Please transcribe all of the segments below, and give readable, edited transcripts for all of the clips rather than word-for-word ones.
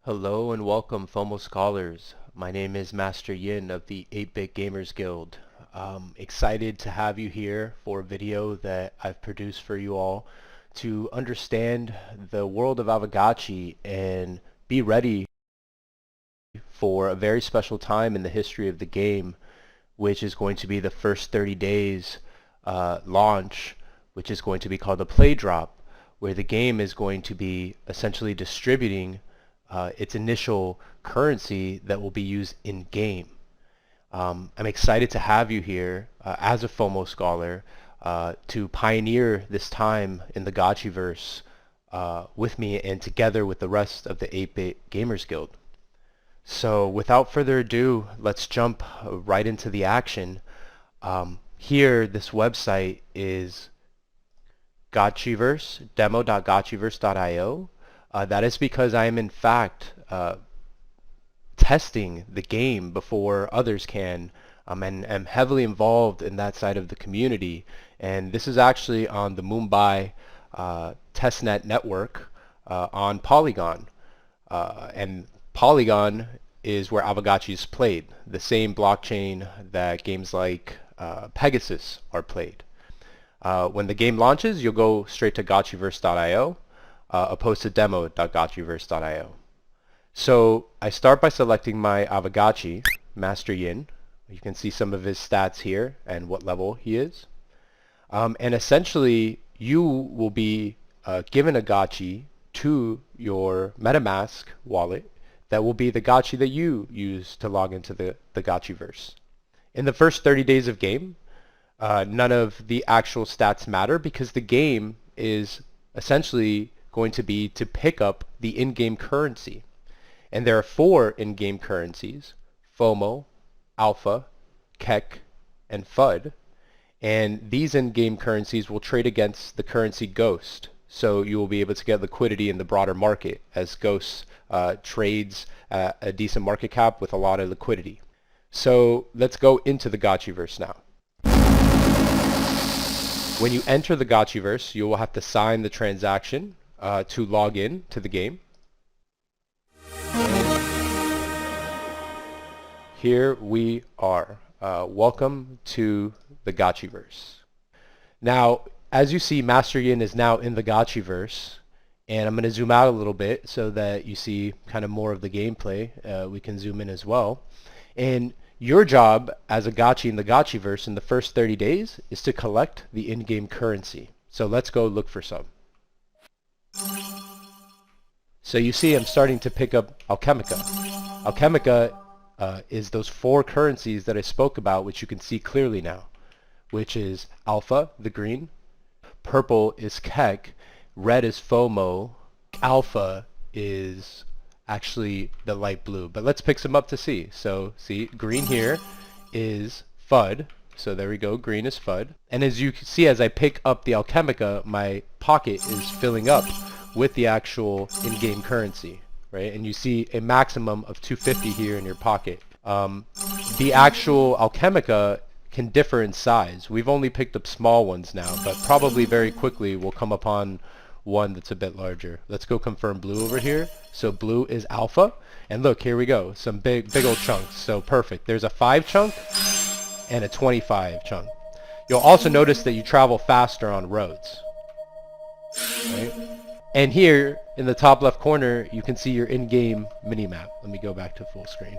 Hello and welcome, FOMO Scholars. My name is Master Yin of the 8-Bit Gamers Guild. Excited to have you here for a video that I've produced for you all to understand the world of Aavegotchi and be ready for a very special time in the history of the game, which is going to be the first 30 days launch, which is going to be called the Play Drop, where the game is going to be essentially distributing its initial currency that will be used in game. I'm excited to have you here as a FOMO scholar to pioneer this time in the Gotchiverse with me and together with the rest of the 8-Bit Gamers Guild. So without further ado, let's jump right into the action. Here, this website is Gotchiverse, demo.gotchiverse.io. That is because I am in fact testing the game before others can, and am heavily involved in that side of the community. And this is actually on the Mumbai testnet network on Polygon. And Polygon is where Aavegotchi is played, the same blockchain that games like Pegasus are played. When the game launches, you'll go straight to Gotchiverse.io. Opposed to demo.gotchiverse.io. So I start by selecting my Aavegotchi, Master Yin. You can see some of his stats here and what level he is. And essentially, you will be given a Gotchi to your MetaMask wallet that will be the Gotchi that you use to log into the Gotchiverse. In the first 30 days of game, none of the actual stats matter because the game is essentially going to be to pick up the in-game currency. And there are 4 in-game currencies: FOMO, Alpha, KEK, and FUD. And these in-game currencies will trade against the currency Ghost. So you will be able to get liquidity in the broader market as Ghost trades at a decent market cap with a lot of liquidity. So let's go into the Gotchiverse now. When you enter the Gotchiverse, you will have to sign the transaction to log in to the game. Here we are. Welcome to the Gotchiverse. Now, as you see, Master Yin is now in the Gotchiverse, and I'm going to zoom out a little bit so that you see kind of more of the gameplay. We can zoom in as well. And your job as a Gotchi in the Gotchiverse in the first 30 days is to collect the in-game currency. So let's go look for some. So you see I'm starting to pick up Alchemica. Alchemica is those 4 currencies that I spoke about, which you can see clearly now, which is Alpha, the green, purple is KEK, red is FOMO, Alpha is actually the light blue. But let's pick some up to see. So see, green here is FUD. So there we go, green is FUD. And as you can see, as I pick up the Alchemica, my pocket is filling up with the actual in-game currency, right? And you see a maximum of 250 here in your pocket. The actual Alchemica can differ in size. We've only picked up small ones now, but probably very quickly we'll come upon one that's a bit larger. Let's go confirm blue over here. So blue is Alpha. And look, here we go. Some big old chunks. So perfect. There's a 5 chunk and a 25 chunk. You'll also notice that you travel faster on roads. Right? And here in the top left corner, you can see your in-game minimap. Let me go back to full screen.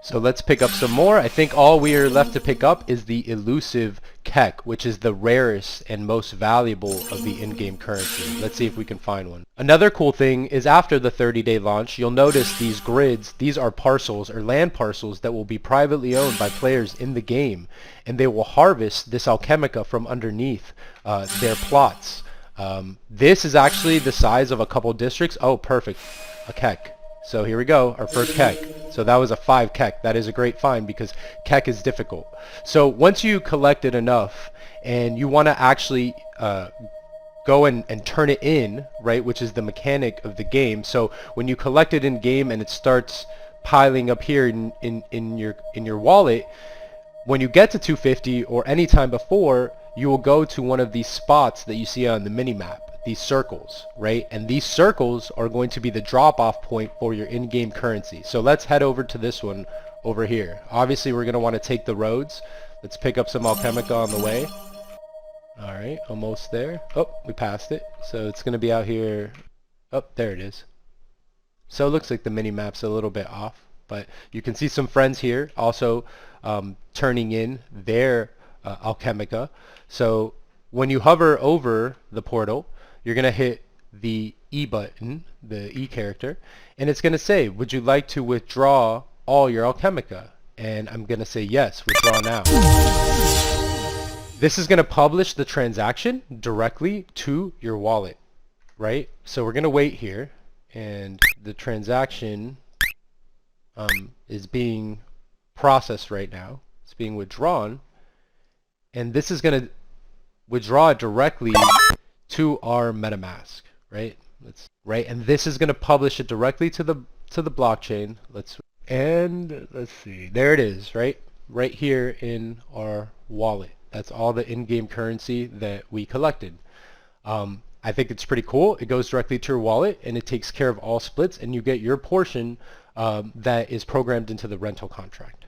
So let's pick up some more. I think all we are left to pick up is the elusive KEK, which is the rarest and most valuable of the in-game currency. Let's see if we can find one. Another cool thing is after the 30-day launch, you'll notice these grids. These are parcels or land parcels that will be privately owned by players in the game, and they will harvest this Alchemica from underneath their plots. This is actually the size of a couple districts. Oh, perfect. A KEK. So here we go, our first KEK. So that was a 5 KEK. That is a great find because KEK is difficult. So once you collected enough and you want to actually go and turn it in, right, which is the mechanic of the game. So when you collect it in game and it starts piling up here in your wallet, when you get to 250 or any time before, you will go to one of these spots that you see on the mini-map, these circles, right? And these circles are going to be the drop-off point for your in-game currency. So let's head over to this one over here. Obviously, we're going to want to take the roads. Let's pick up some Alchemica on the way. All right, almost there. Oh, we passed it. So it's going to be out here. Oh, there it is. So it looks like the mini-map's a little bit off, but you can see some friends here also turning in their Alchemica. So when you hover over the portal, you're going to hit the E button, the E character, and it's going to say, would you like to withdraw all your Alchemica? And I'm going to say yes, withdraw now. This is going to publish the transaction directly to your wallet, right? So we're going to wait here, and the transaction is being processed right now. It's being withdrawn, and this is going to withdraw it directly to our MetaMask, right? And this is going to publish it directly to the blockchain. Let's see. There it is, right here in our wallet. That's all the in-game currency that we collected. I think it's pretty cool. It goes directly to your wallet, and it takes care of all splits, and you get your portion that is programmed into the rental contract.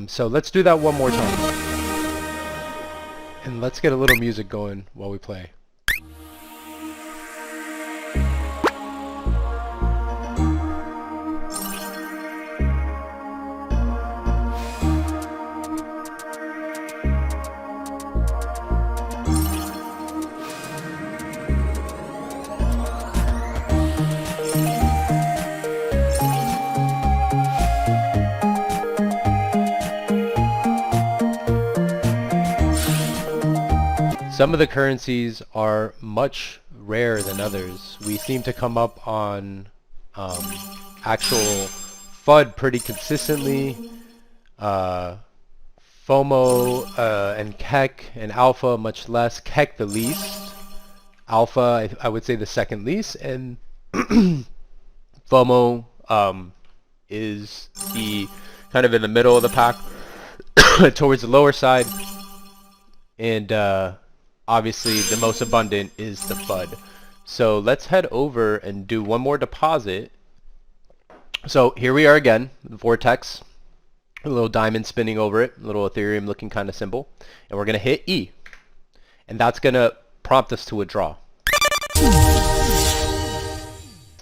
So let's do that one more time. And let's get a little music going while we play. Some of the currencies are much rarer than others. We seem to come up on actual FUD pretty consistently. FOMO and KEK and Alpha much less. KEK the least. Alpha I would say the second least, and FOMO is the kind of in the middle of the pack towards the lower side, and obviously the most abundant is the FUD. So let's head over and do one more deposit. So here we are again, the vortex, a little diamond spinning over it, a little Ethereum looking kind of symbol, and we're going to hit E, and that's going to prompt us to withdraw.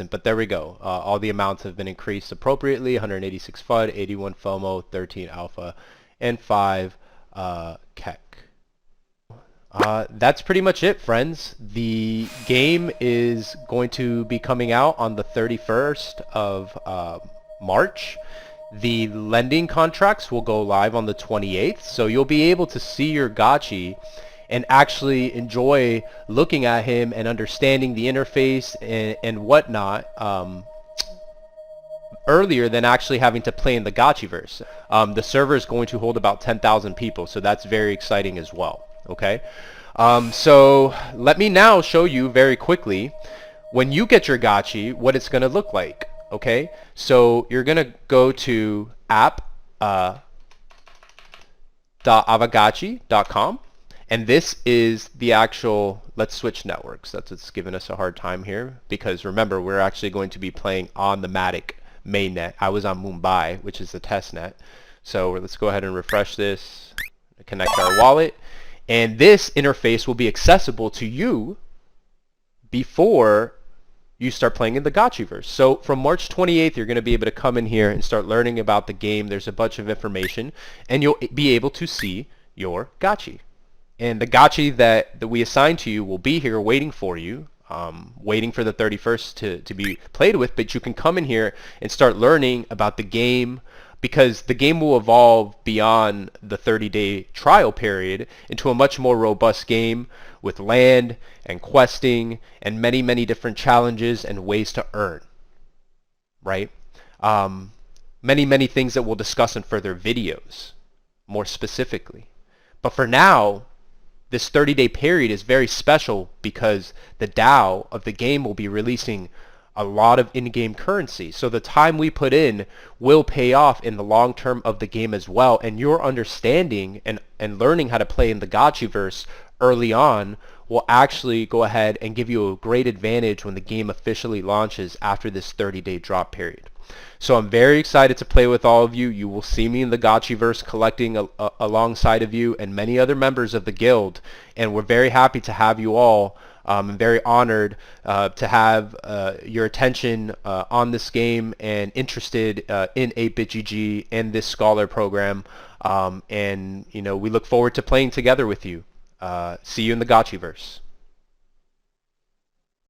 But there we go. All the amounts have been increased appropriately. 186 FUD, 81 FOMO, 13 Alpha, and 5 KEK. That's pretty much it, friends. The game is going to be coming out on the 31st of March. The lending contracts will go live on the 28th, so you'll be able to see your Gotchi and actually enjoy looking at him and understanding the interface and whatnot earlier than actually having to play in the Gotchiverse. The server is going to hold about 10,000 people, so that's very exciting as well. Okay, so let me now show you very quickly when you get your Gotchi what it's going to look like. Okay, so you're going to go to app.avagachi.com, and this is the actual, let's switch networks. That's what's giving us a hard time here, because remember, we're actually going to be playing on the Matic mainnet. I was on Mumbai, which is the test net. So let's go ahead and refresh this, connect our wallet. And this interface will be accessible to you before you start playing in the Gotchiverse. So from March 28th, you're going to be able to come in here and start learning about the game. There's a bunch of information, and you'll be able to see your Gotchi. And the Gotchi that we assign to you will be here waiting for you, waiting for the 31st to be played with. But you can come in here and start learning about the game, because the game will evolve beyond the 30-day trial period into a much more robust game with land and questing and many, many different challenges and ways to earn, right? Many, many things that we'll discuss in further videos, more specifically. But for now, this 30-day period is very special because the DAO of the game will be releasing a lot of in-game currency. So the time we put in will pay off in the long term of the game as well, and your understanding and and learning how to play in the Gotchiverse early on will actually go ahead and give you a great advantage when the game officially launches after this 30-day drop period. So I'm very excited to play with all of you. You will see me in the Gotchiverse collecting alongside of you and many other members of the guild, and we're very happy to have you all. I'm very honored to have your attention on this game and interested in 8BitGG and this Scholar program. And we look forward to playing together with you. See you in the Gotchiverse.